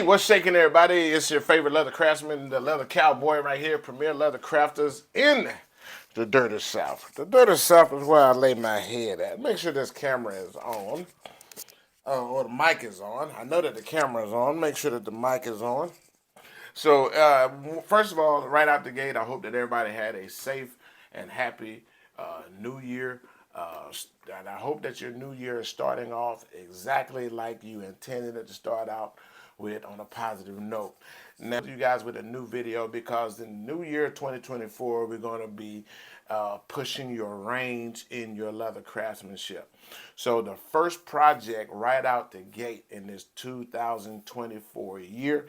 What's shaking, everybody? It's your favorite leather craftsman, the leather cowboy right here, premier leather crafters in the dirty South. The dirty South is where I lay my head at. Make sure this camera is on, or the mic is on. I know that the camera is on. Make sure that the mic is on. So, first of all, right out the gate, I hope that everybody had a safe and happy new year. And I hope that your new year is starting off exactly like you intended it to start out with, on a positive note. Now, you guys with a new video, because in the new year 2024, we're going to be pushing your range in your leather craftsmanship. So the first project right out the gate in this 2024 year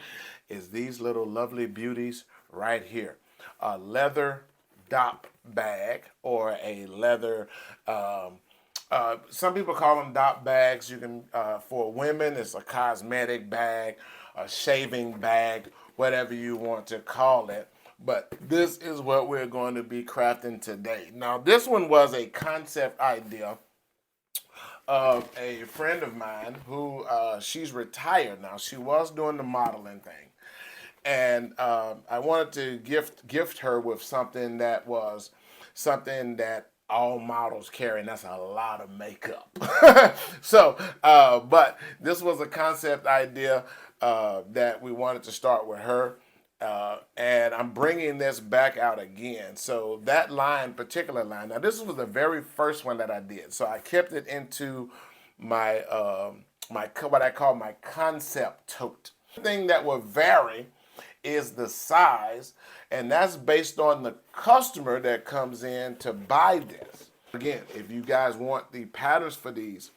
is these little lovely beauties right here. A leather Dopp bag, or a leather, some people call them Dopp bags. You can, for women, it's a cosmetic bag, a shaving bag, whatever you want to call it. But this is what we're going to be crafting today. Now, this one was a concept idea of a friend of mine who, she's retired now. She was doing the modeling thing. And I wanted to gift her with something that was something that all models carry, and that's a lot of makeup. So, but this was a concept idea that we wanted to start with her. And I'm bringing this back out again. So that line, particular line, now this was the very first one that I did. So I kept it into my, what I call my concept tote. The thing that will vary is the size, and that's based on the customer that comes in to buy this. Again, if you guys want the patterns for these,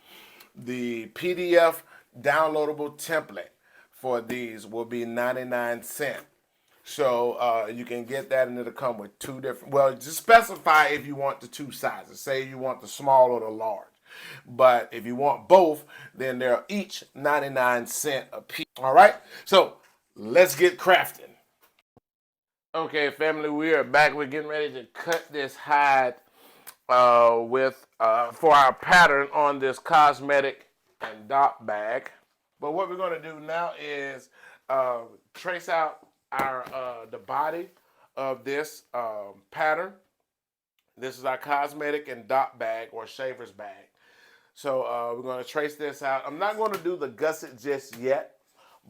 the PDF downloadable template for these will be 99¢. So you can get that, and it'll come with two different, well, just specify if you want the two sizes. Say you want the small or the large. But if you want both, then they're each 99¢ a piece. All right, so let's get crafting. Okay, family, we are back. We're getting ready to cut this hide for our pattern on this cosmetic and Dopp bag. But what we're going to do now is trace out our the body of this pattern. This is our cosmetic and Dopp bag, or shaver's bag. So we're going to trace this out. I'm not going to do the gusset just yet,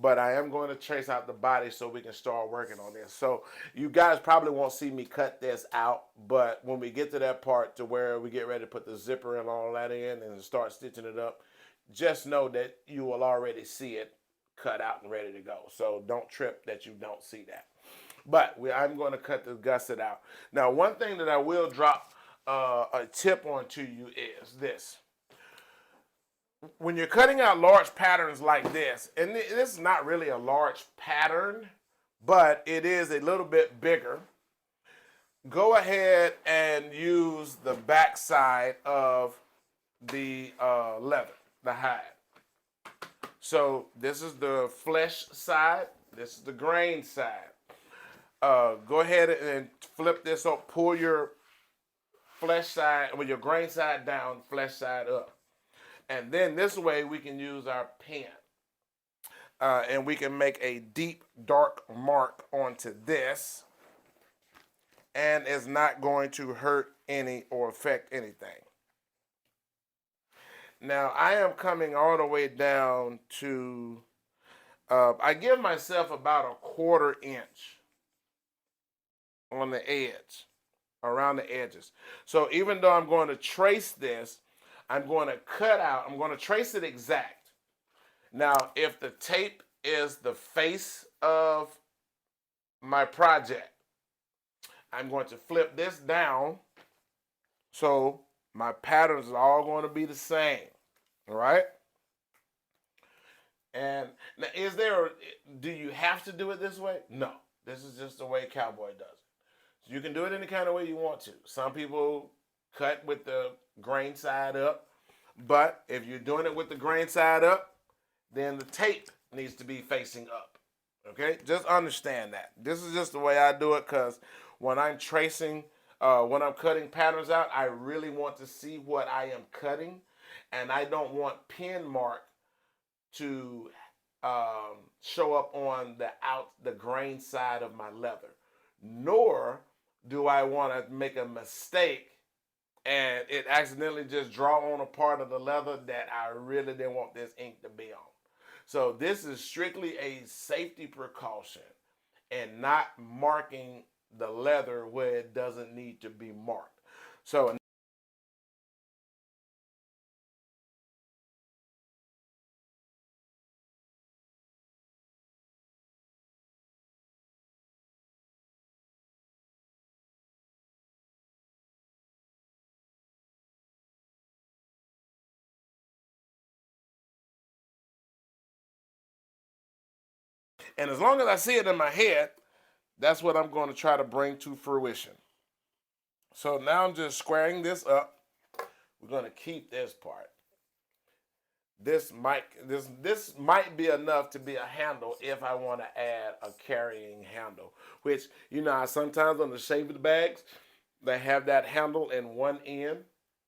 but I am going to trace out the body so we can start working on this. So you guys probably won't see me cut this out, but when we get to that part to where we get ready to put the zipper and all that in and start stitching it up, just know that you will already see it cut out and ready to go. So don't trip that you don't see that. But I'm going to cut the gusset out. Now, one thing that I will drop a tip on to you is this. When you're cutting out large patterns like this, and this is not really a large pattern, but it is a little bit bigger, go ahead and use the back side of the leather, the hide. So this is the flesh side, this is the grain side. Go ahead and flip this up, pull your flesh side, with your grain side down, flesh side up. And then this way we can use our pen. And we can make a deep, dark mark onto this. And it's not going to hurt any or affect anything. Now, I am coming all the way down to, I give myself about a 1/4 inch on the edge, around the edges. So even though I'm going to trace this, I'm going to cut out, I'm going to trace it exact. Now, if the tape is the face of my project, I'm going to flip this down so my patterns are all going to be the same. All right? And now, do you have to do it this way? No. This is just the way Kawboi does it. So you can do it any kind of way you want to. Some people cut with the grain side up, but if you're doing it with the grain side up, then the tape needs to be facing up. Okay? Just understand that. This is just the way I do it, because when I'm tracing, when I'm cutting patterns out, I really want to see what I am cutting, and I don't want pen mark to show up on the grain side of my leather, nor do I want to make a mistake and it accidentally just draw on a part of the leather that I really didn't want this ink to be on. So this is strictly a safety precaution and not marking the leather where it doesn't need to be marked. So and as long as I see it in my head, that's what I'm going to try to bring to fruition. So now I'm just squaring this up. We're going to keep this part. This might be enough to be a handle if I want to add a carrying handle, which sometimes on the shaving bags they have that handle in one end.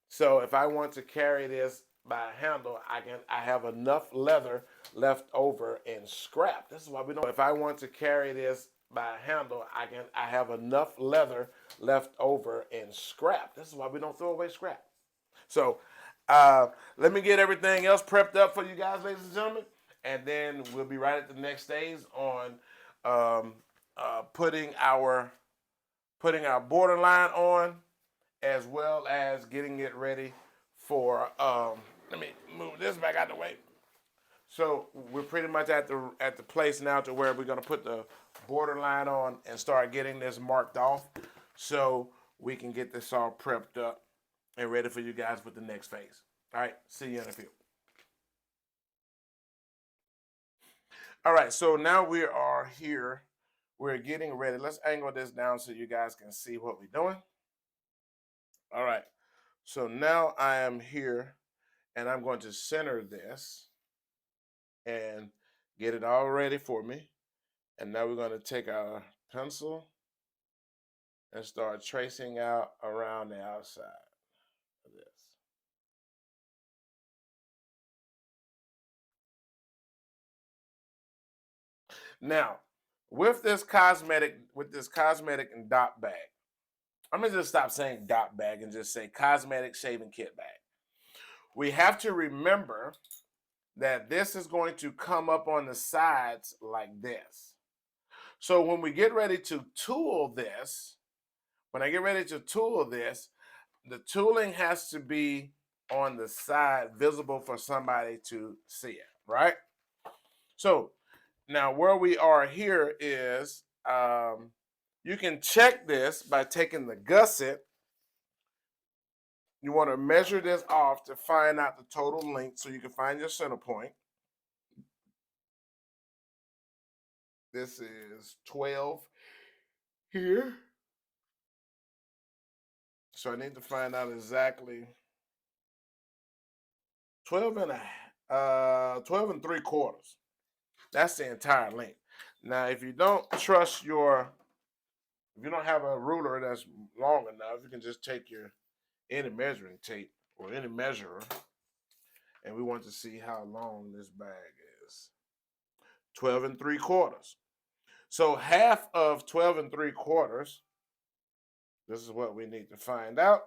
So if I want to carry this by handle, I have enough leather left over in scrap. This is why we don't. If I want to carry this by handle, I have enough leather left over in scrap. This is why we don't throw away scrap. So let me get everything else prepped up for you guys, ladies and gentlemen, and then we'll be right at the next stage on putting our borderline on, as well as getting it ready for. Let me move this back out of the way. So we're pretty much at the place now to where we're gonna put the borderline on and start getting this marked off, so we can get this all prepped up and ready for you guys with the next phase. All right, see you in a few. All right, so now we are here. We're getting ready. Let's angle this down so you guys can see what we're doing. All right, so now I am here and I'm going to center this and get it all ready for me. And now we're going to take our pencil and start tracing out around the outside of this. Now, with this cosmetic and Dopp bag, I'm gonna just stop saying Dopp bag and just say cosmetic shaving kit bag. We have to remember that this is going to come up on the sides like this. So when we get ready to tool this, the tooling has to be on the side, visible for somebody to see it, right? So now where we are here is, you can check this by taking the gusset. You want to measure this off to find out the total length so you can find your center point. This is 12 here. So I need to find out exactly 12 and 12 and 3/4. That's the entire length. Now, if you don't have a ruler that's long enough, you can just take any measuring tape or any measurer, and we want to see how long this bag is. 12 and 3/4. So half of 12 and 3/4, this is what we need to find out.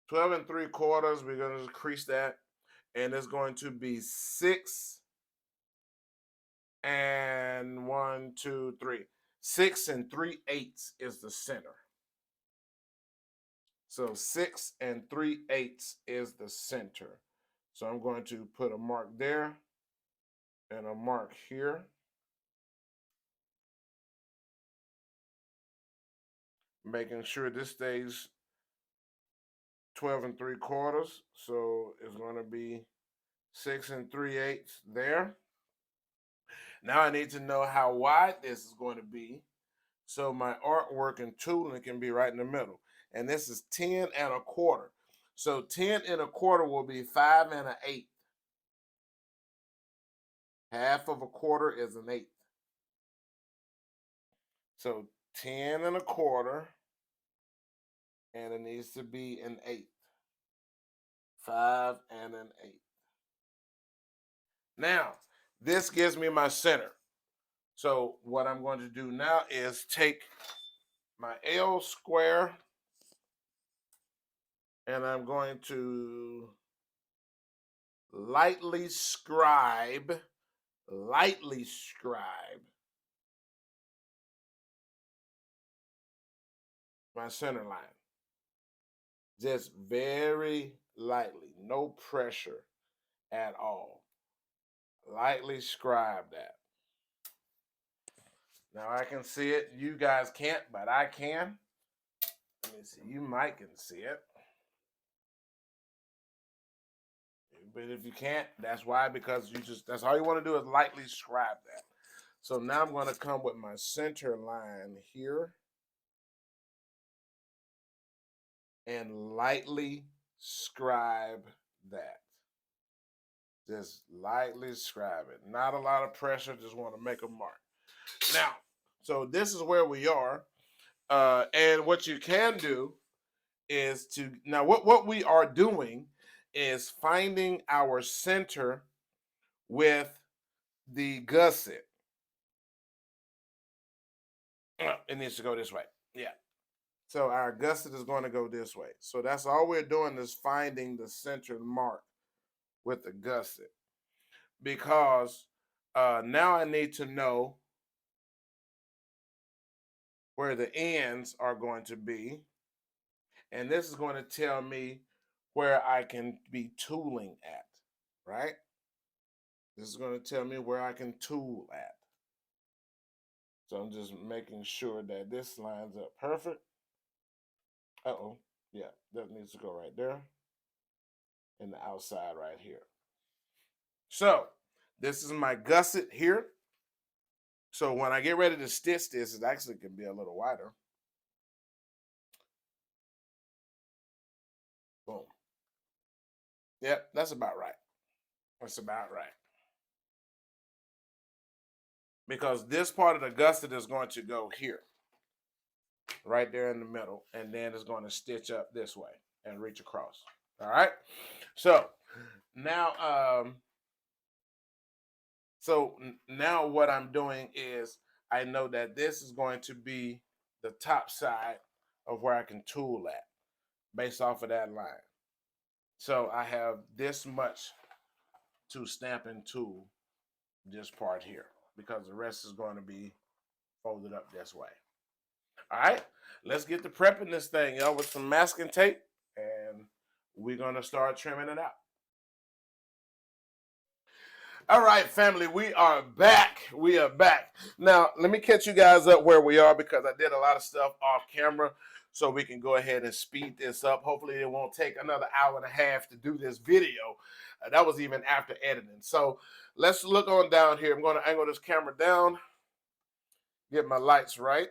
12 and 3/4, we're going to increase that, and it's going to be 6 and 1, 2, 3. 6 and 3/8 is the center. So 6 and 3/8 is the center. So I'm going to put a mark there and a mark here. Making sure this stays 12 and 3/4. So it's going to be 6 and 3/8 there. Now I need to know how wide this is going to be, so my artwork and tooling can be right in the middle. And this is 10 and a quarter. So 10 and a quarter will be 5 and an eighth. Half of a quarter is an eighth. So 10 and a quarter and it needs to be an 1/8. 5 and an 1/8. Now, this gives me my center. So what I'm going to do now is take my L square and I'm going to lightly scribe my center line. Just very lightly, no pressure at all. Lightly scribe that. Now I can see it. You guys can't, but I can. Let me see. You might can see it. But if you can't, that's why, because that's all you want to do is lightly scribe that. So now I'm going to come with my center line here and lightly scribe that. Just lightly scribe it. Not a lot of pressure, just want to make a mark. Now, so this is where we are. And what you can do is now what we are doing is finding our center with the gusset. It needs to go this way. Yeah. So our gusset is going to go this way. So that's all we're doing is finding the center mark with the gusset. Because now I need to know where the ends are going to be. And this is going to tell me where I can be tooling at, right? This is going to tell me where I can tool at. So I'm just making sure that this lines up perfect. Uh-oh, yeah, that needs to go right there. And the outside right here. So this is my gusset here. So when I get ready to stitch this, it actually can be a little wider. Boom. Yep, that's about right. That's about right. Because this part of the gusset is going to go here, right there in the middle, and then it's going to stitch up this way and reach across. All right. So now, now what I'm doing is I know that this is going to be the top side of where I can tool at based off of that line. So I have this much to stamp and tool this part here because the rest is going to be folded up this way. All right, let's get to prepping this thing, y'all, with some masking tape, and we're going to start trimming it out. All right, family, we are back. We are back. Now, let me catch you guys up where we are because I did a lot of stuff off camera, so we can go ahead and speed this up. Hopefully, it won't take another hour and a half to do this video. That was even after editing. So let's look on down here. I'm going to angle this camera down, get my lights right.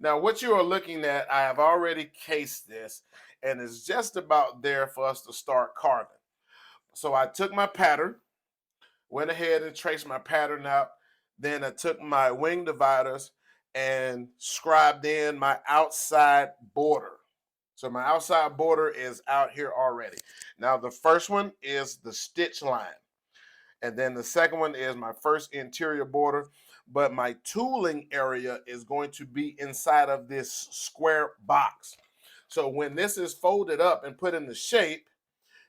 Now, what you are looking at, I have already cased this, and it's just about there for us to start carving. So I took my pattern, went ahead and traced my pattern out. Then I took my wing dividers and scribed in my outside border. So my outside border is out here already. Now the first one is the stitch line. And then the second one is my first interior border. But my tooling area is going to be inside of this square box. So when this is folded up and put in the shape,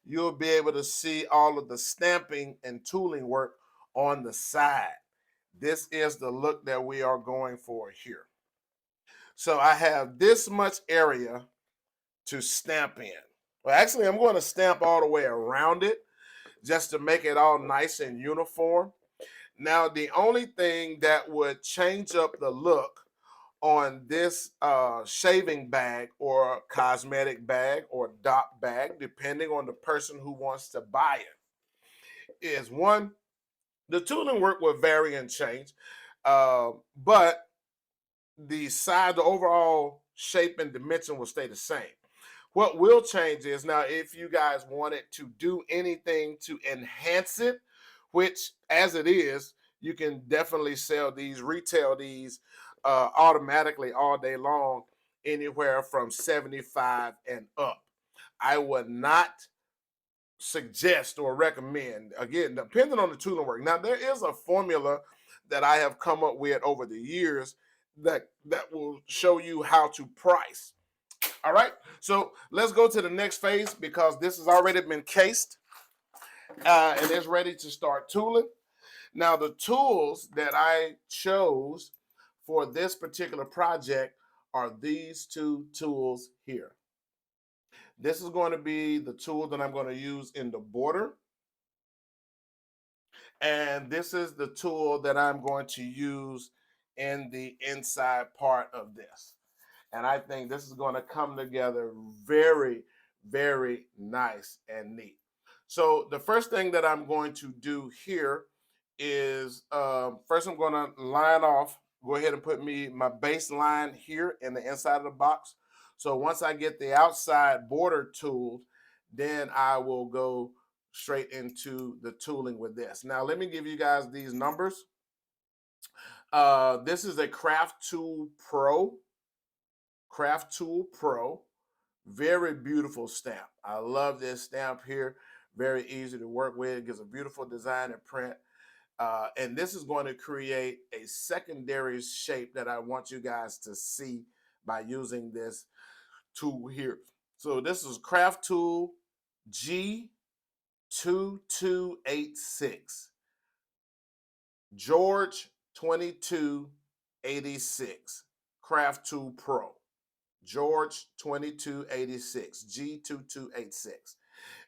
you'll be able to see all of the stamping and tooling work on the side. This is the look that we are going for here. So I have this much area to stamp in. Well, actually, I'm going to stamp all the way around it just to make it all nice and uniform. Now, the only thing that would change up the look on this shaving bag or cosmetic bag or Dopp bag, depending on the person who wants to buy it, is one, the tooling work will vary and change, but the size, the overall shape and dimension will stay the same. What will change is now if you guys wanted to do anything to enhance it, which as it is, you can definitely sell these, retail these automatically all day long anywhere from 75 and up. I would not suggest or recommend, again, depending on the tooling work. Now, there is a formula that I have come up with over the years that will show you how to price. All right, so let's go to the next phase because this has already been cased and it's ready to start tooling. Now, the tools that I chose for this particular project are these two tools here. This is going to be the tool that I'm going to use in the border. And this is the tool that I'm going to use in the inside part of this. And I think this is going to come together very, very nice and neat. So the first thing that I'm going to do here is first I'm going to line off, go ahead and put my base line here in the inside of the box. So once I get the outside border tooled, then I will go straight into the tooling with this. Now let me give you guys these numbers. This is a Craft Tool Pro. Very beautiful stamp. I love this stamp here. Very easy to work with. It gives a beautiful design and print. And this is going to create a secondary shape that I want you guys to see by using this tool here. So this is Craft Tool G2286. George 2286. Craft Tool Pro. George 2286, G2286.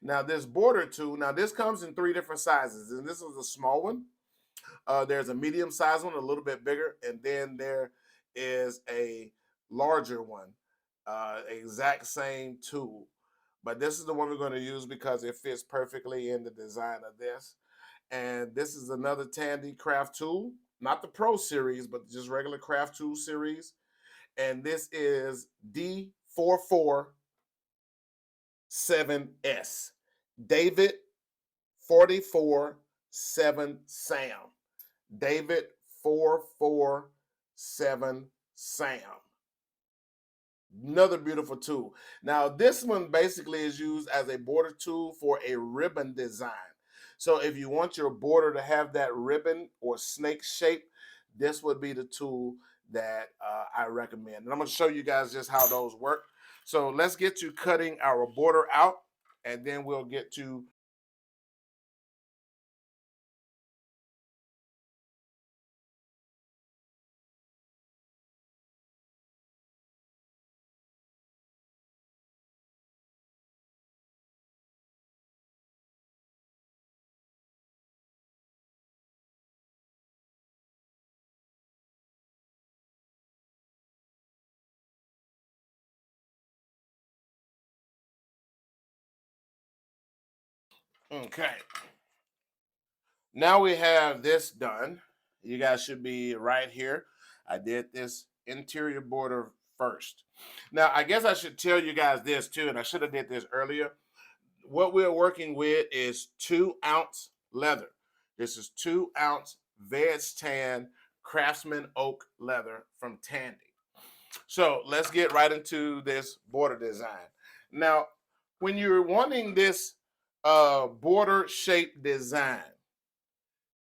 Now this border tool, now this comes in 3 different sizes, and this is a small one. There's a medium size one, a little bit bigger, and then there is a larger one, exact same tool. But this is the one we're going to use because it fits perfectly in the design of this. And this is another Tandy craft tool, not the Pro series, but just regular craft tool series. And this is D447S. David 447 Sam. David 447 Sam. Another beautiful tool. Now, this one basically is used as a border tool for a ribbon design. So if you want your border to have that ribbon or snake shape, this would be the tool that I recommend. And I'm going to show you guys just how those work. So let's get to cutting our border out, and then we'll get to okay. Now we have this done. You guys should be right here. I did this interior border first. Now, I guess I should tell you guys this too, and I should have did this earlier. What we're working with is 2-ounce leather. This is 2-ounce veg-tan craftsman oak leather from Tandy. So let's get right into this border design. Now, when you're wanting this border shape design,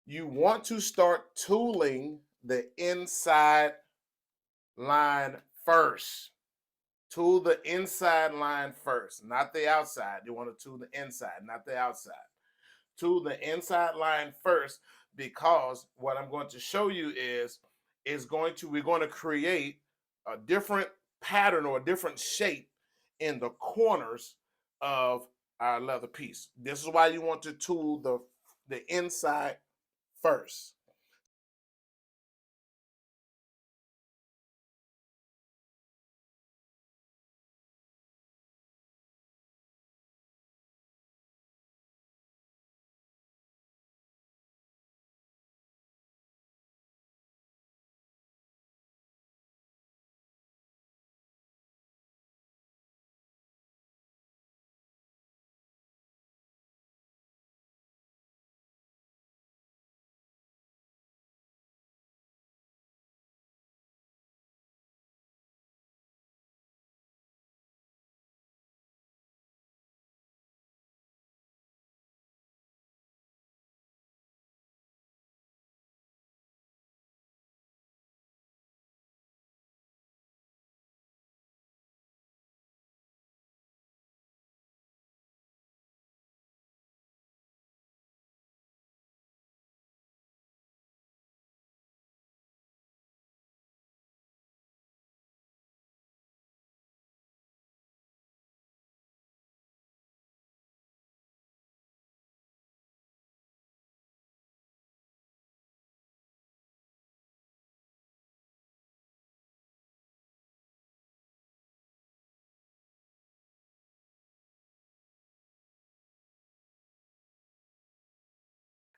you want to start tooling the inside line first. Tool the inside line first, not the outside. You want to tool the inside, not the outside. Tool the inside line first because what I'm going to show you we're going to create a different pattern or a different shape in the corners of our leather piece. This is why you want to tool the inside first.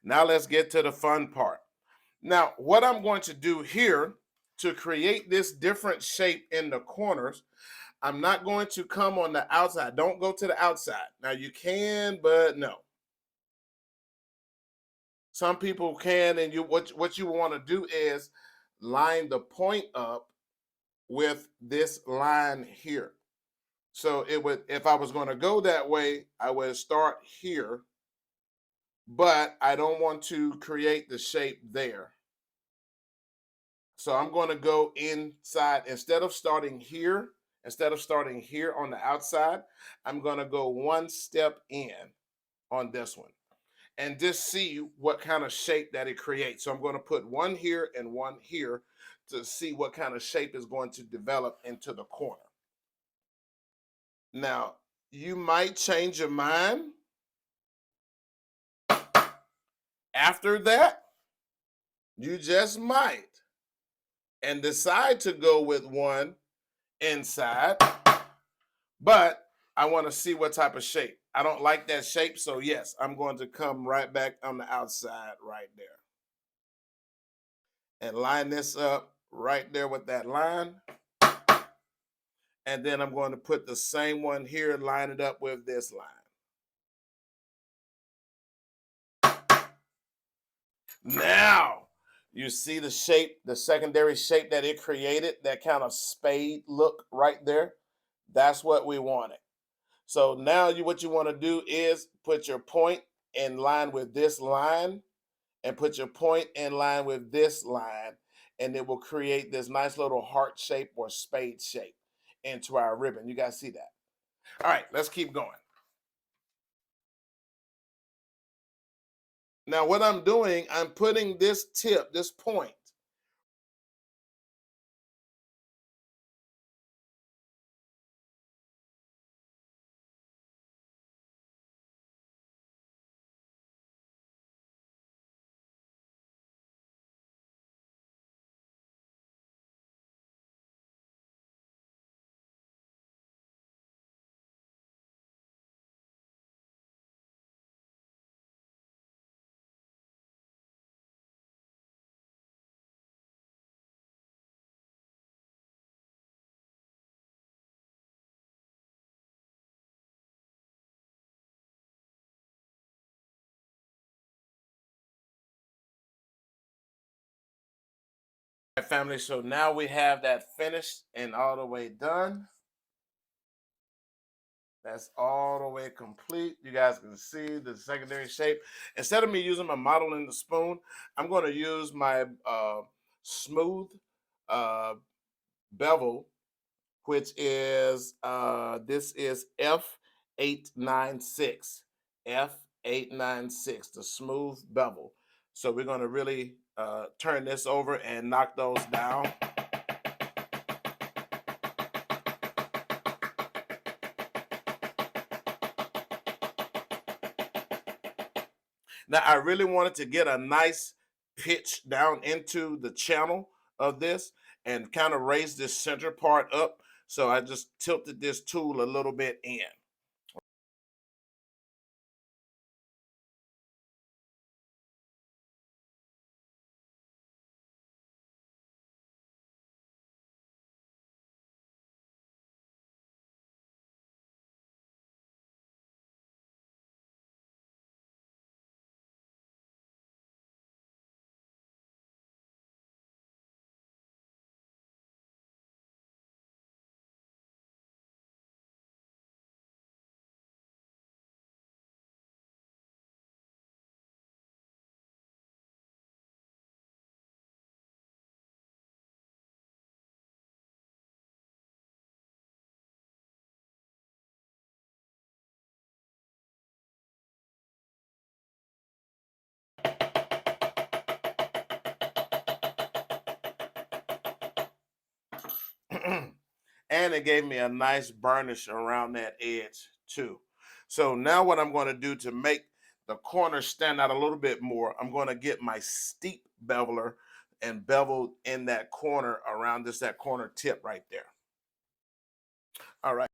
Now let's get to the fun part. Now, what I'm going to do here to create this different shape in the corners, I'm not going to come on the outside. Don't go to the outside. Now you can, but no. Some people can, and what you want to do is line the point up with this line here. So it would, if I was going to go that way, I would start here, but I don't want to create the shape there. So I'm going to go inside. Instead of starting here on the outside, I'm going to go one step in on this one and just see what kind of shape that it creates. So I'm going to put one here and one here to see what kind of shape is going to develop into the corner. Now, you might change your mind after that. You just might. And decide to go with one inside, but I want to see what type of shape. I don't like that shape, so yes, I'm going to come right back on the outside right there. And line this up right there with that line. And then I'm going to put the same one here, line it up with this line. Now, you see the shape, the secondary shape that it created, that kind of spade look right there? That's what we wanted. So now what you want to do is put your point in line with this line and put your point in line with this line, and it will create this nice little heart shape or spade shape into our ribbon. You guys see that? All right, let's keep going. Now what I'm doing, I'm putting this tip, this point, family. So now we have that finished and all the way done. That's all the way complete. You guys can see the secondary shape. Instead of me using my model in the spoon, I'm going to use my smooth uh, bevel, which is this is F896. F896, the smooth bevel. So we're going to really turn this over and knock those down. Now, I really wanted to get a nice pitch down into the channel of this and kind of raise this center part up. So I just tilted this tool a little bit in. And it gave me a nice burnish around that edge too. So now what I'm going to do to make the corner stand out a little bit more, I'm going to get my steep beveler and bevel in that corner around that corner tip right there. All right.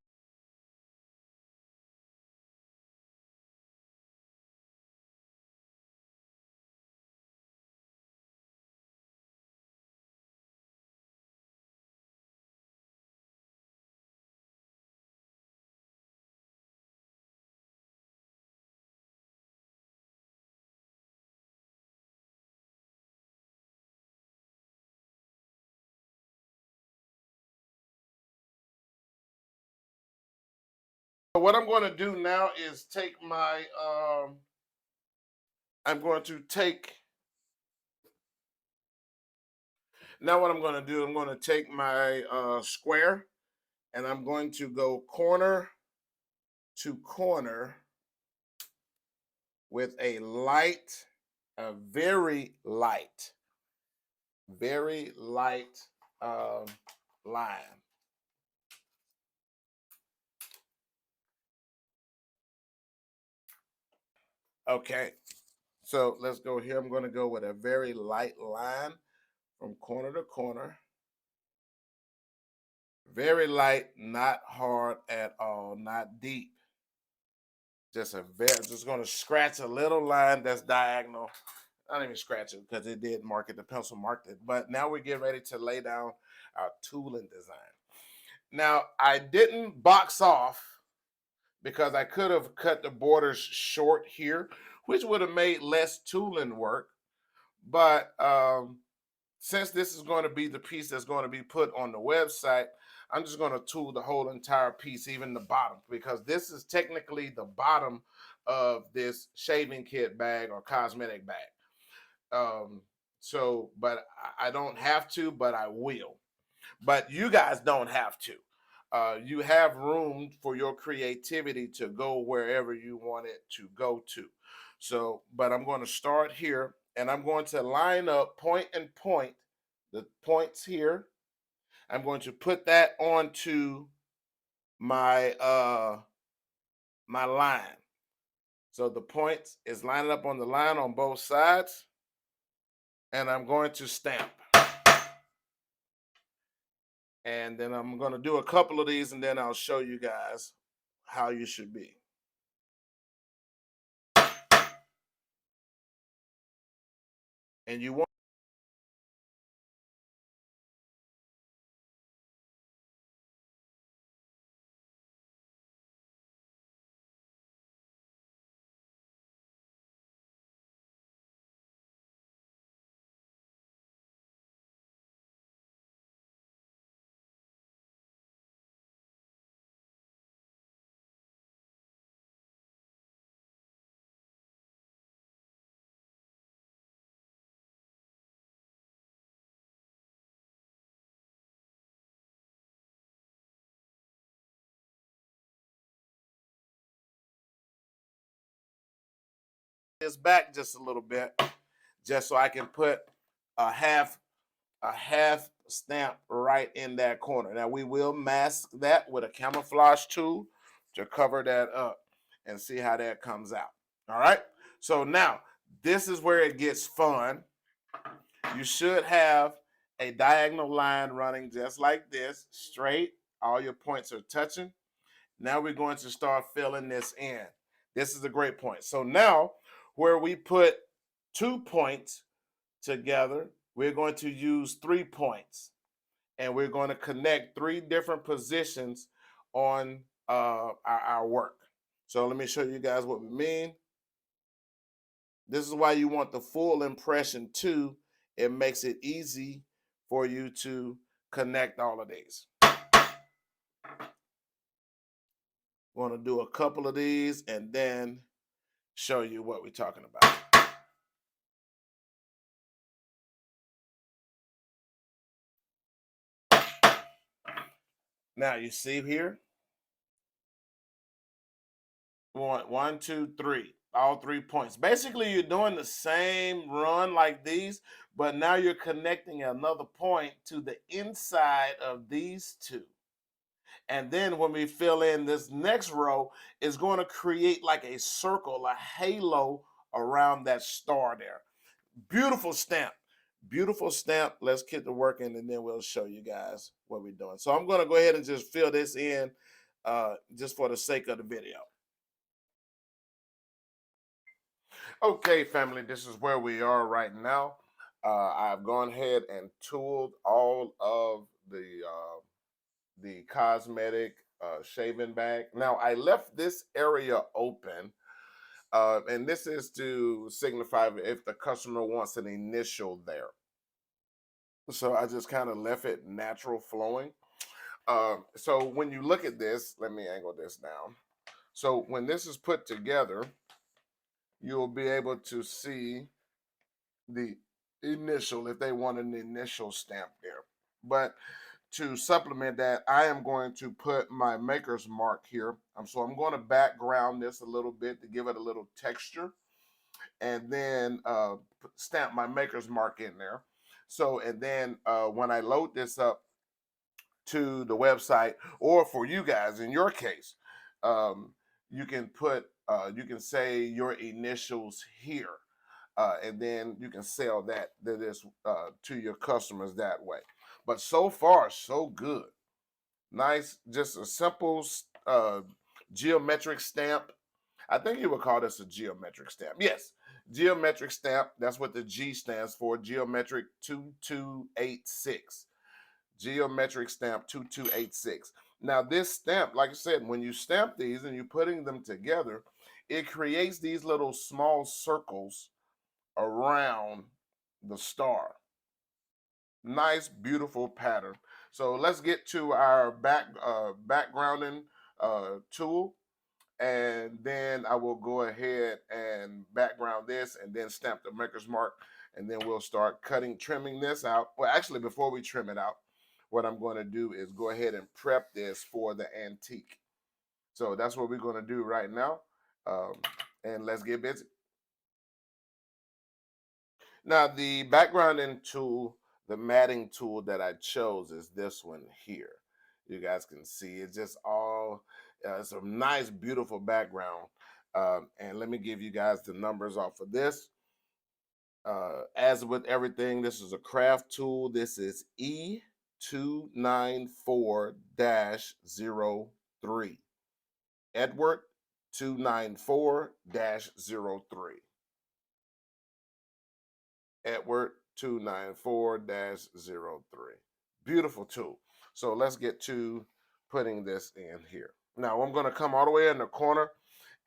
what I'm going to do now is take my, now what I'm going to do, I'm going to take my square, and I'm going to go corner to corner with a very light line. Okay, so let's go here. I'm going to go with a very light line from corner to corner. Very light, not hard at all, not deep. Just going to scratch a little line that's diagonal. I don't even scratch it because it did mark it. The pencil marked it. But now we're getting ready to lay down our tooling design. Now, I didn't box off because I could have cut the borders short here, which would have made less tooling work. But since this is going to be the piece that's going to be put on the website, I'm just going to tool the whole entire piece, even the bottom, because this is technically the bottom of this shaving kit bag or cosmetic bag. But I don't have to, but I will. But you guys don't have to. You have room for your creativity to go wherever you want it to go to. So, but I'm going to start here, and I'm going to line up point and point, the points here. I'm going to put that onto my my line. So the points is lining up on the line on both sides, and I'm going to stamp. And then I'm going to do a couple of these, and then I'll show you guys how you should be. And you want this back just a little bit, just so I can put a half stamp right in that corner. Now we will mask that with a camouflage tool to cover that up and see how that comes out. All right. So now this is where it gets fun. You should have a diagonal line running just like this, straight. All your points are touching. Now we're going to start filling this in. This is a great point. So now where we put 2 points together, we're going to use 3 points. And we're going to connect 3 different positions on our work. So let me show you guys what we mean. This is why you want the full impression too. It makes it easy for you to connect all of these. We're going to do a couple of these and then show you what we're talking about. Now you see here, we want 1, 2, 3, all 3 points. Basically, you're doing the same run like these, but now you're connecting another point to the inside of these 2. And then when we fill in this next row, it's going to create like a circle, a halo around that star there. Beautiful stamp. Beautiful stamp. Let's get to working, and then we'll show you guys what we're doing. So I'm going to go ahead and just fill this in just for the sake of the video. Okay, family, this is where we are right now. I've gone ahead and tooled all of the cosmetic shaving bag. Now, I left this area open, and this is to signify if the customer wants an initial there. So I just kind of left it natural flowing. So when you look at this, let me angle this down. So when this is put together, you'll be able to see the initial, if they want an initial stamp there. But to supplement that, I am going to put my maker's mark here. So I'm going to background this a little bit to give it a little texture, and then stamp my maker's mark in there. So, and then when I load this up to the website, or for you guys in your case, you can put, you can say your initials here. And then you can sell that to your customers that way. But so far, so good. Nice, just a simple geometric stamp. I think you would call this a geometric stamp. Yes, geometric stamp. That's what the G stands for. Geometric 2286. Geometric stamp 2286. Now this stamp, like I said, when you stamp these and you're putting them together, it creates these little small circles around the star. Nice, beautiful pattern. So let's get to our backgrounding tool, and then I will go ahead and background this and then stamp the maker's mark, and then we'll start trimming this out. Well, actually, before we trim it out, what I'm going to do is go ahead and prep this for the antique. So that's what we're going to do right now, and let's get busy. Now, the backgrounding tool, the matting tool that I chose is this one here. You guys can see it's just all, it's a nice, beautiful background. And let me give you guys the numbers off of this. As with everything, this is a craft tool. This is E294-03. Edward 294-03. Edward 294-03. Beautiful tool. So let's get to putting this in here. Now I'm going to come all the way in the corner,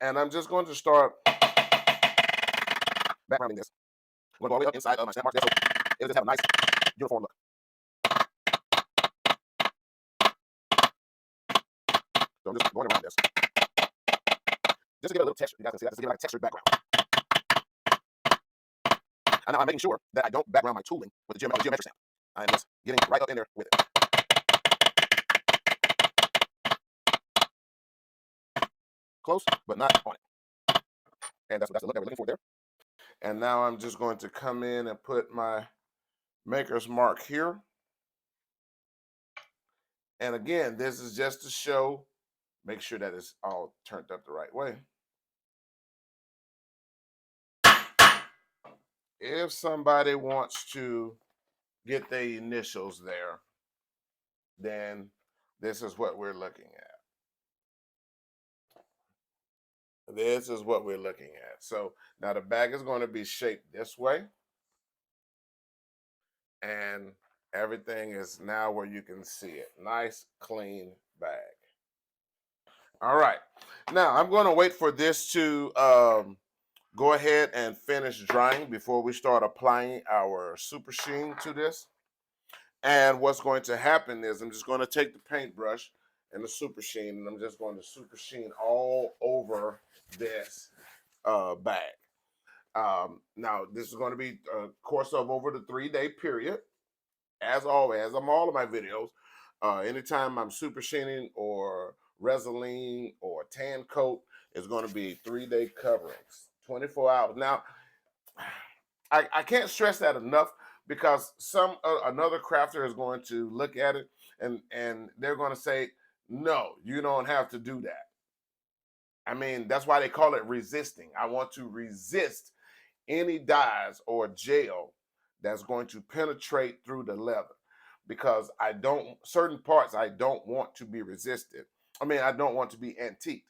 and I'm just going to start backgrounding this. I'm going to go all the way up inside of my stamp mark there, so it'll just have a nice uniform look. So I'm just going around this. Just to give it a little texture. You guys can see that. Just to give it like a textured background. And now I'm making sure that I don't background my tooling with the geometric stamp. I'm just getting right up in there with it. Close, but not on it. And that's the look that we're looking for there. And now I'm just going to come in and put my maker's mark here. And again, this is just to show, make sure that it's all turned up the right way. If somebody wants to get their initials there, then this is what we're looking at. This is what we're looking at. So now the bag is going to be shaped this way. And everything is now where you can see it. Nice, clean bag. All right. Now I'm going to wait for this to go ahead and finish drying before we start applying our super sheen to this. And what's going to happen is I'm just going to take the paintbrush and the super sheen, and I'm just going to super sheen all over this bag. Now, this is going to be a course of over the 3-day period. As always, I'm all of my videos. Anytime I'm super sheening or Resolene or tan coat, it's going to be 3-day coverings, 24 hours. Now, I can't stress that enough, because another crafter is going to look at it and they're going to say, no, you don't have to do that. I mean, that's why they call it resisting. I want to resist any dyes or gel that's going to penetrate through the leather, because certain parts I don't want to be resisted. I mean, I don't want to be antique.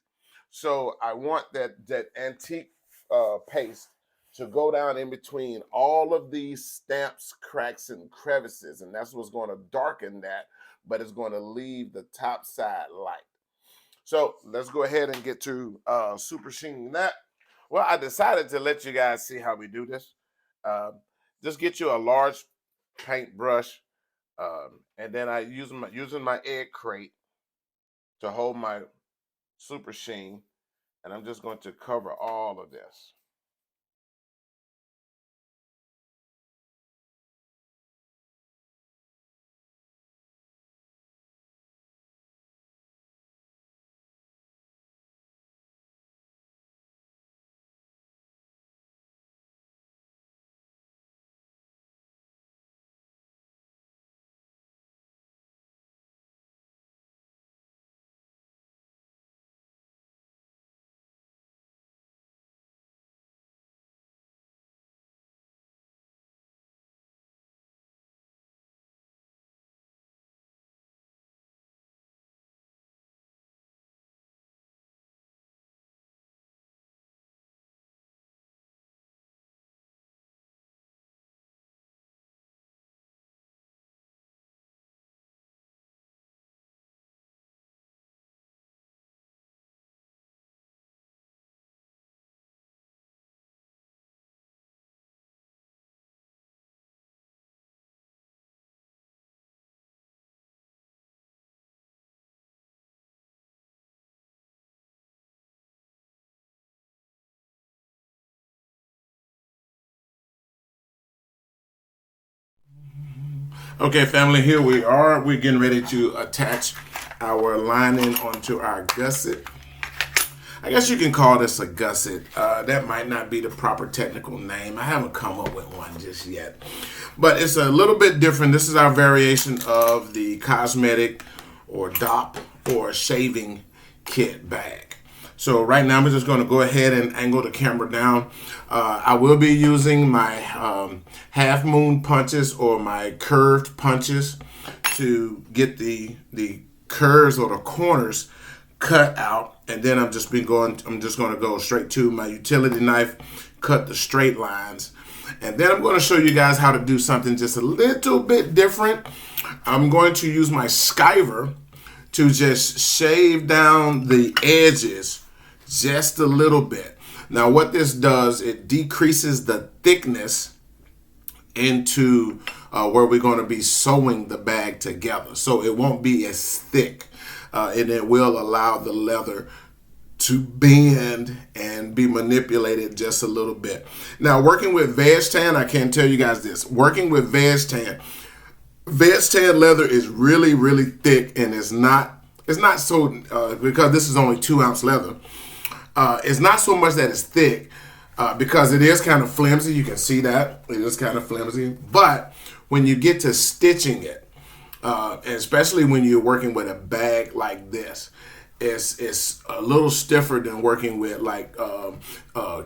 So I want that antique paste to go down in between all of these stamps, cracks, and crevices, and that's what's going to darken that, but it's going to leave the top side light. So let's go ahead and get to super sheening that. Well, I decided to let you guys see how we do this. Just get you a large paintbrush, and then I using my egg crate to hold my super sheen. And I'm just going to cover all of this. Okay, family, here we are. We're getting ready to attach our lining onto our gusset. I guess you can call this a gusset. That might not be the proper technical name. I haven't come up with one just yet. But it's a little bit different. This is our variation of the Cosmetic or Dopp or shaving kit bag. So right now I'm just going to go ahead and angle the camera down. I will be using my half moon punches or my curved punches to get the curves or the corners cut out, and then I'm just going to go straight to my utility knife, cut the straight lines, and then I'm going to show you guys how to do something just a little bit different. I'm going to use my skiver to just shave down the edges just a little bit. Now what this does, it decreases the thickness into where we're going to be sewing the bag together, so it won't be as thick, and it will allow the leather to bend and be manipulated just a little bit. Now working with veg-tan, I can tell you guys this, working with veg-tan leather is really thick, and it's not so because this is only 2-ounce leather. It's not so much that it's thick, because it is kind of flimsy. You can see that it is kind of flimsy. But when you get to stitching it, and especially when you're working with a bag like this, it's a little stiffer than working with like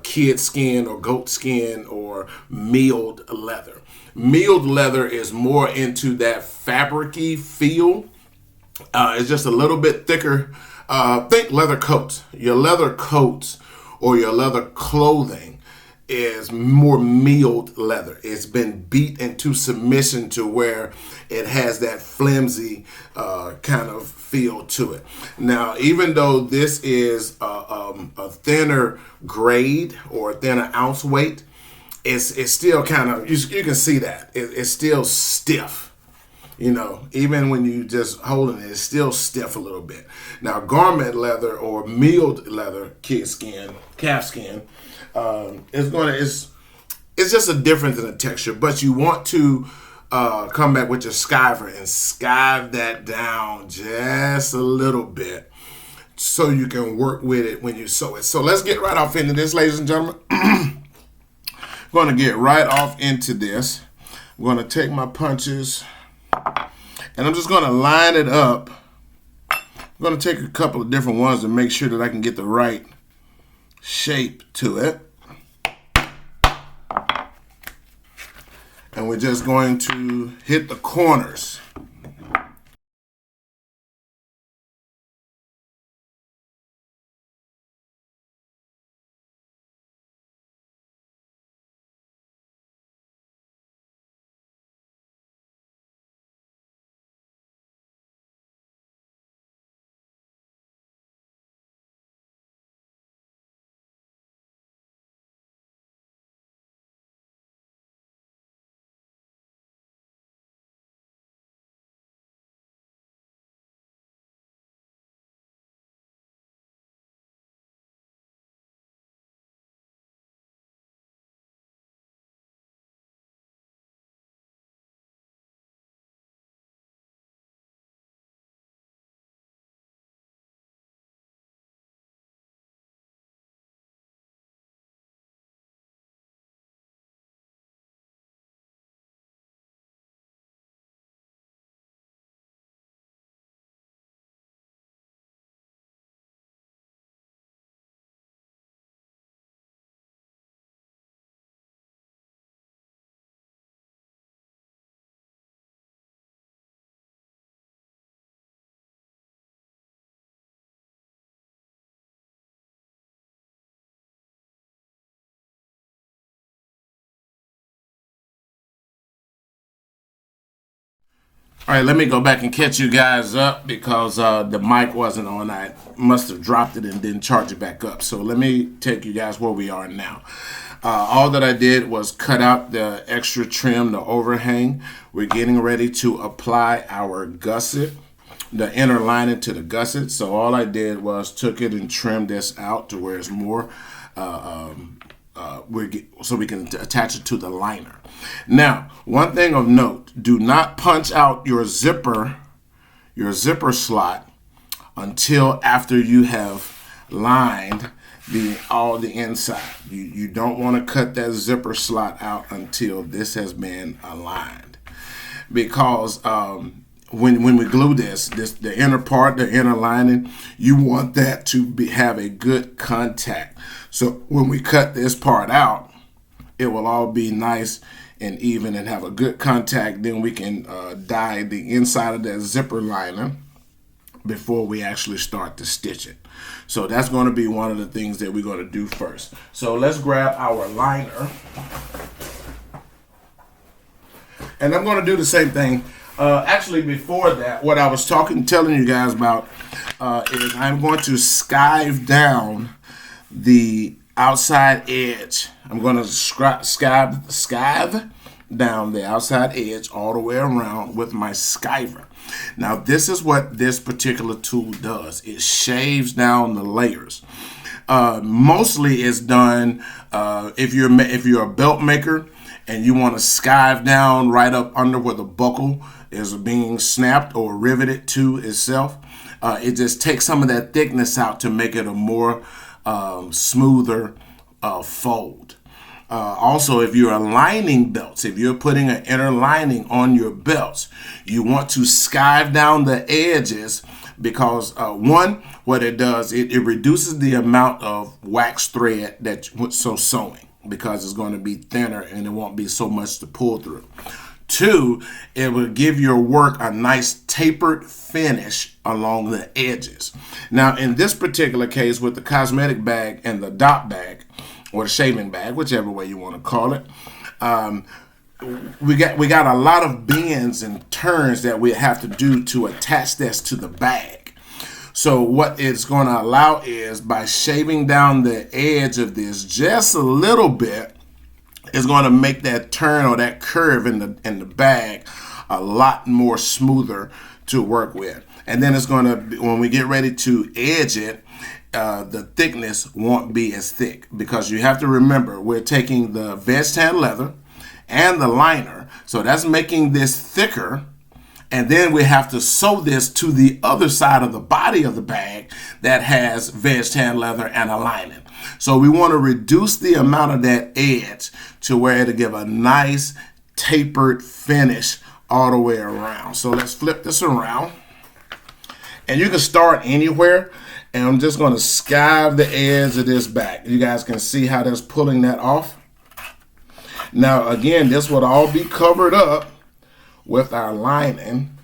kid skin or goat skin or milled leather. Milled leather is more into that fabricy feel. It's just a little bit thicker. Think leather coats. Your leather coats or your leather clothing is more milled leather. It's been beat into submission to where it has that flimsy kind of feel to it. Now, even though this is a thinner grade or a thinner ounce weight, it's still kind of, you can see that. It's still stiff. You know, even when you just holding it, it's still stiff a little bit. Now, garment leather or milled leather, kid skin, calf skin, it's just a difference in the texture. But you want to come back with your skiver and skive that down just a little bit so you can work with it when you sew it. So let's get right off into this, ladies and gentlemen. I'm going to get right off into this. I'm going to take my punches, and I'm just going to line it up. I'm going to take a couple of different ones to make sure that I can get the right shape to it. And we're just going to hit the corners. All right, let me go back and catch you guys up because the mic wasn't on. I must have dropped it and didn't charge it back up. So let me take you guys where we are now. All that I did was cut out the extra trim, the overhang. We're getting ready to apply our gusset, the inner lining to the gusset. So all I did was took it and trimmed this out to where it's more, so we can attach it to the liner. Now, one thing of note, do not punch out your zipper slot until after you have lined all the inside. You don't want to cut that zipper slot out until this has been aligned, because when we glue this the inner part, the inner lining, you want that to have a good contact. So when we cut this part out, it will all be nice and even and have a good contact. Then we can dye the inside of that zipper liner before we actually start to stitch it. So that's going to be one of the things that we're going to do first. So let's grab our liner. And I'm going to do the same thing. Actually, before that, what I was telling you guys about is I'm going to skive down the outside edge. I'm going to skive down the outside edge all the way around with my skiver. Now, this is what this particular tool does. It shaves down the layers. Mostly it's done if you're a belt maker and you want to skive down right up under where the buckle is being snapped or riveted to itself. It just takes some of that thickness out to make it a more smoother fold. Also, if you're aligning belts, if you're putting an inner lining on your belts, you want to skive down the edges, because one, what it does, it reduces the amount of wax thread that sewing, because it's going to be thinner and it won't be so much to pull through. Two, it will give your work a nice tapered finish along the edges. Now, in this particular case with the cosmetic bag and the Dopp bag, or the shaving bag, whichever way you want to call it, we got a lot of bends and turns that we have to do to attach this to the bag. So what it's going to allow is, by shaving down the edge of this just a little bit, is going to make that turn or that curve in the bag a lot more smoother to work with. And then it's going to, when we get ready to edge it, the thickness won't be as thick, because you have to remember we're taking the veg-tan leather and the liner, so that's making this thicker, and then we have to sew this to the other side of the body of the bag that has veg-tan leather and a lining. So we want to reduce the amount of that edge to where it'll give a nice tapered finish all the way around. So let's flip this around, and you can start anywhere. And I'm just going to skive the edge of this back. You guys can see how that's pulling that off. Now, again, this would all be covered up with our lining,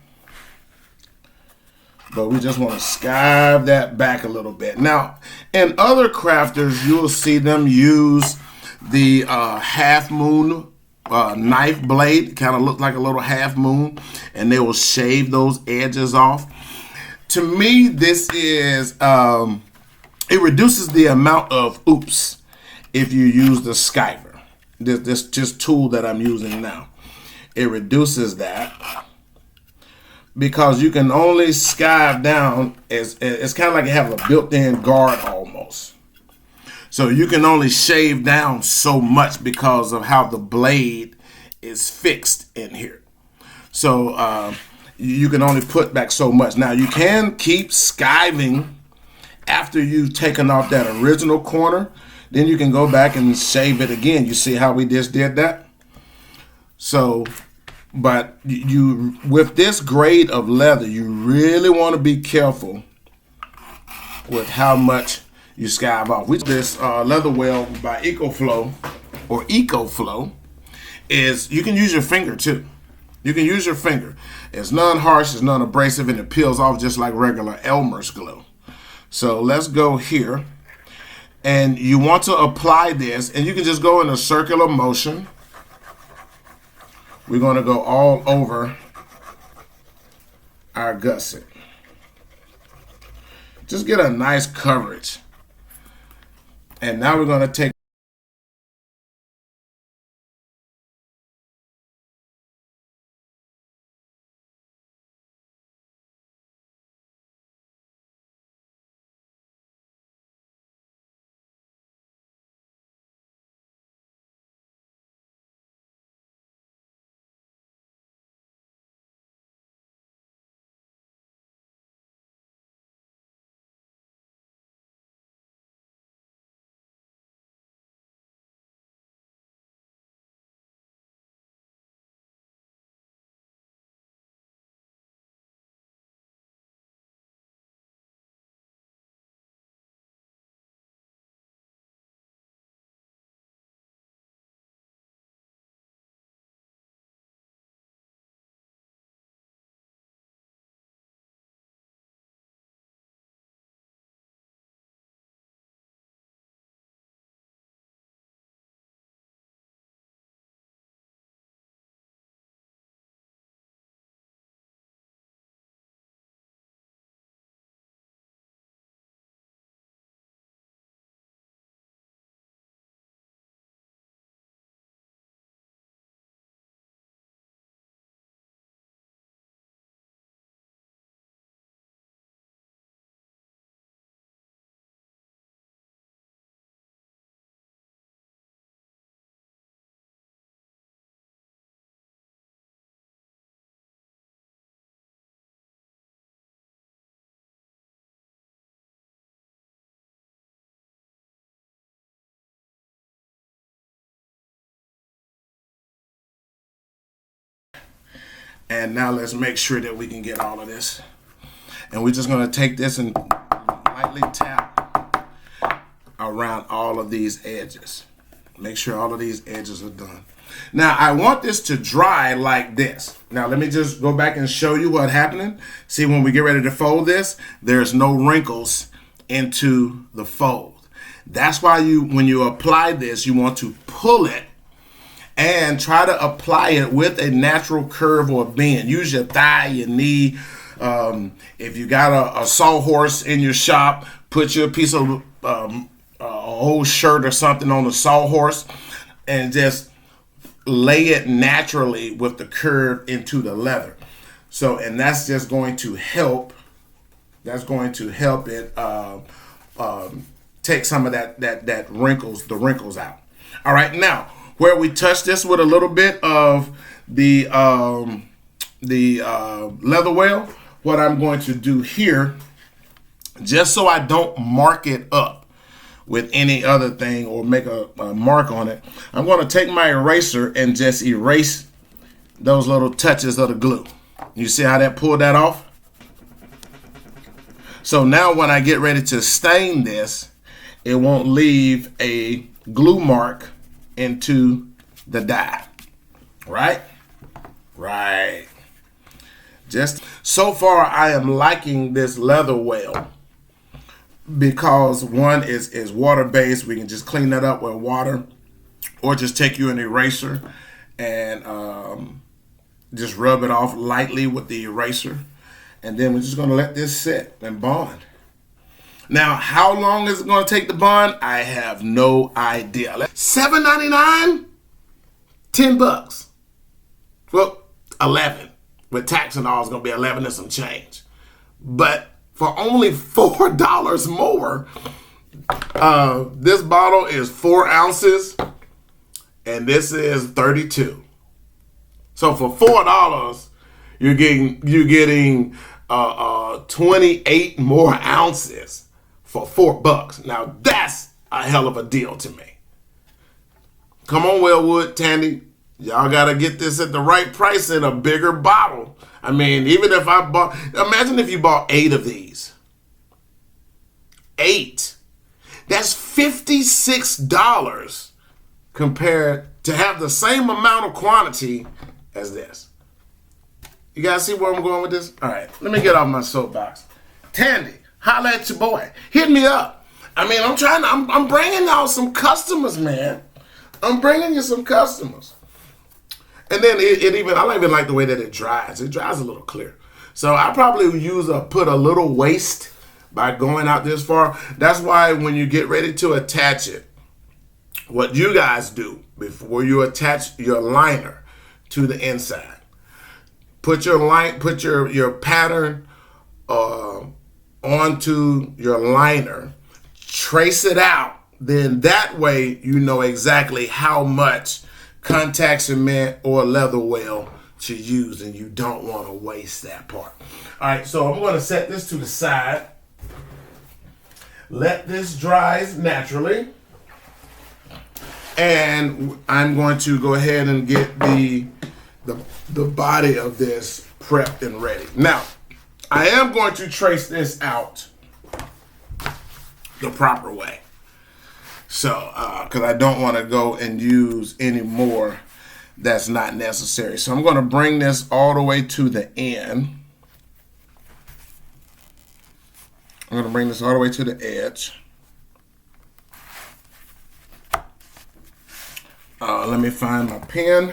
but we just want to skive that back a little bit. Now, in other crafters, you'll see them use the half moon knife blade. Kind of look like a little half moon, and they will shave those edges off. To me, this is, it reduces the amount of oops if you use the skiver. This just tool that I'm using now. It reduces that, because you can only skive down, it's kind of like you have a built-in guard almost. So you can only shave down so much because of how the blade is fixed in here. So, you can only put back so much. Now, you can keep skiving after you've taken off that original corner. Then you can go back and shave it again. You see how we just did that? So, but you with this grade of leather, you really want to be careful with how much you skive off. This leather weld by EcoFlow, or EcoFlow, is you can use your finger too. You can use your finger. It's non-harsh, it's non-abrasive, and it peels off just like regular Elmer's glue. So let's go here. And you want to apply this, and you can just go in a circular motion. We're going to go all over our gusset. Just get a nice coverage. And now we're going to take and now let's make sure that we can get all of this. And we're just going to take this and lightly tap around all of these edges. Make sure all of these edges are done. Now, I want this to dry like this. Now, let me just go back and show you what's happening. See, when we get ready to fold this, there's no wrinkles into the fold. That's why when you apply this, you want to pull it and try to apply it with a natural curve or bend. Use your thigh, your knee. If you got a sawhorse in your shop, put your piece of an old shirt or something on the sawhorse and just lay it naturally with the curve into the leather. So, and that's just going to help. That's going to help it take some of the wrinkles out. All right, now where we touch this with a little bit of the leather weld, what I'm going to do here, just so I don't mark it up with any other thing or make a mark on it, I'm going to take my eraser and just erase those little touches of the glue. You see how that pulled that off? So now when I get ready to stain this, it won't leave a glue mark into the dye. Right? Right. Just so far, I am liking this leather weld because one is water-based. We can just clean that up with water, or just take you an eraser and just rub it off lightly with the eraser. And then we're just going to let this sit and bond. Now, how long is it going to take to bond? I have no idea. $7.99? $10. Well, 11. With tax and all, it's going to be 11 and some change. But for only $4 more, this bottle is 4 ounces, and this is 32. So for $4, you're getting 28 more ounces for $4. Now that's a hell of a deal to me. Come on, Wellwood, Tandy. Y'all gotta get this at the right price in a bigger bottle. I mean, even if I bought, imagine if you bought 8 of these. 8. That's $56 compared to have the same amount of quantity as this. You guys see where I'm going with this? All right, let me get off my soapbox. Tandy, holla at your boy. Hit me up. I mean, I'm bringing y'all some customers, man. I'm bringing you some customers. And then I don't even like the way that it dries. It dries a little clear. So I probably put a little waste by going out this far. That's why when you get ready to attach it, what you guys do before you attach your liner to the inside, put your pattern onto your liner, trace it out. Then that way you know exactly how much contact cement or leather well to use, and you don't want to waste that part. All right, so I'm going to set this to the side. Let this dry naturally. And I'm going to go ahead and get the body of this prepped and ready. Now, I am going to trace this out the proper way. So, because I don't want to go and use any more that's not necessary. So I'm going to bring this all the way to the end. I'm going to bring this all the way to the edge. Let me find my pen.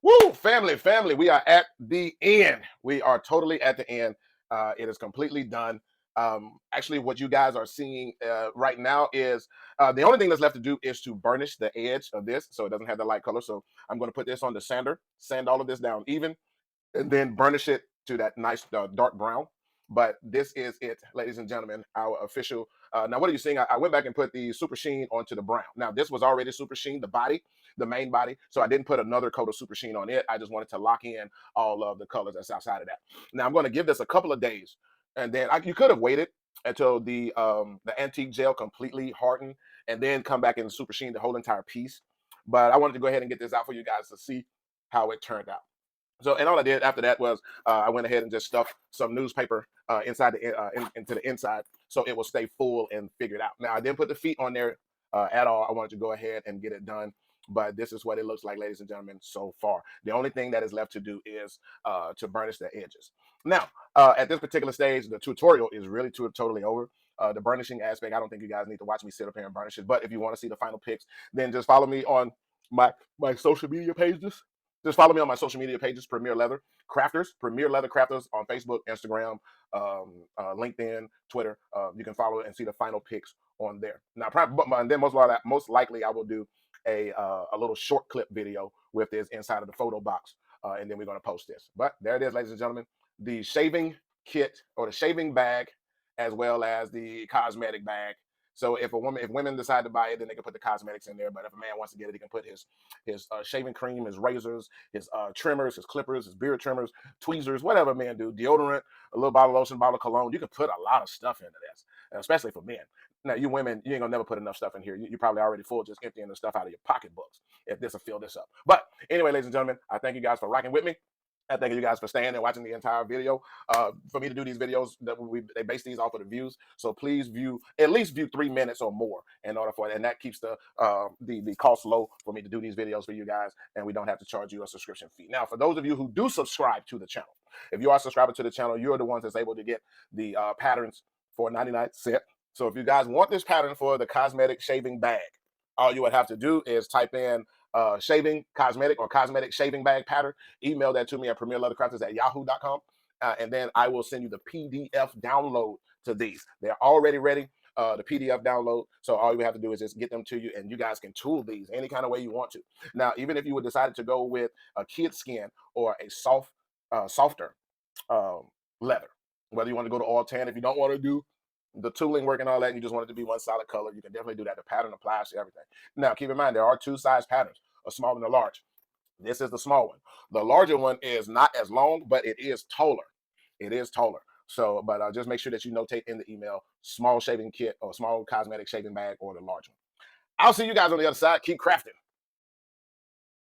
Woo, family, we are at the end. We are totally at the end. It is completely done. Actually, what you guys are seeing right now is the only thing that's left to do is to burnish the edge of this so it doesn't have the light color. So I'm going to put this on the sander, sand all of this down even, and then burnish it to that nice dark brown. But this is it, ladies and gentlemen, our official. Now, what are you seeing? I went back and put the super sheen onto the brown. Now, this was already super sheen, the body, the main body. So I didn't put another coat of super sheen on it. I just wanted to lock in all of the colors that's outside of that. Now, I'm going to give this a couple of days, and then you could have waited until the antique gel completely hardened, and then come back and super sheen the whole entire piece. But I wanted to go ahead and get this out for you guys to see how it turned out. So, and all I did after that was I went ahead and just stuffed some newspaper inside into the inside so it will stay full and figured out. Now, I didn't put the feet on there at all. I wanted to go ahead and get it done. But this is what it looks like, ladies and gentlemen, so far. The only thing that is left to do is to burnish the edges. Now, at this particular stage, the tutorial is really totally over. The burnishing aspect, I don't think you guys need to watch me sit up here and burnish it. But if you want to see the final pics, then just follow me on my social media pages. Just follow me on my social media pages, Premier Leather Crafters, Premier Leather Crafters on Facebook, Instagram, LinkedIn, Twitter. You can follow it and see the final pics on there. Now, and then most likely I will do a little short clip video with this inside of the photo box, and then we're going to post this. But there it is, ladies and gentlemen, the shaving kit or the shaving bag, as well as the cosmetic bag. So if women decide to buy it, then they can put the cosmetics in there. But if a man wants to get it, he can put his shaving cream, his razors, his trimmers, his clippers, his beard trimmers, tweezers, whatever man do, deodorant, a little bottle of lotion, bottle of cologne. You can put a lot of stuff into this, especially for men. Now, you women, you ain't gonna never put enough stuff in here. You're probably already full, just emptying the stuff out of your pocketbooks if this will fill this up. But anyway, ladies and gentlemen, I thank you guys for rocking with me. I thank you guys for staying and watching the entire video. For me to do these videos, they base these off of the views. So please at least view 3 minutes or more in order for it. And that keeps the cost low for me to do these videos for you guys. And we don't have to charge you a subscription fee. Now, for those of you who do subscribe to the channel, if you are subscribed to the channel, you're the ones that's able to get the patterns for 99 cents. So if you guys want this pattern for the cosmetic shaving bag, all you would have to do is type in shaving cosmetic or cosmetic shaving bag pattern. Email that to me at premierleathercrafters@yahoo.com, and then I will send you the PDF download to these. They're already ready, the PDF download. So all you have to do is just get them to you, and you guys can tool these any kind of way you want to. Now, even if you would decide to go with a kid skin or a softer leather, whether you want to go to all tan, if you don't want to do the tooling work and all that, and you just want it to be one solid color, you can definitely do that. The pattern applies to everything. Now, keep in mind, there are 2 size patterns, a small and a large. This is the small one. The larger one is not as long, but it is taller. It is taller. So, but just make sure that you notate in the email, small shaving kit or small cosmetic shaving bag or the large one. I'll see you guys on the other side. Keep crafting.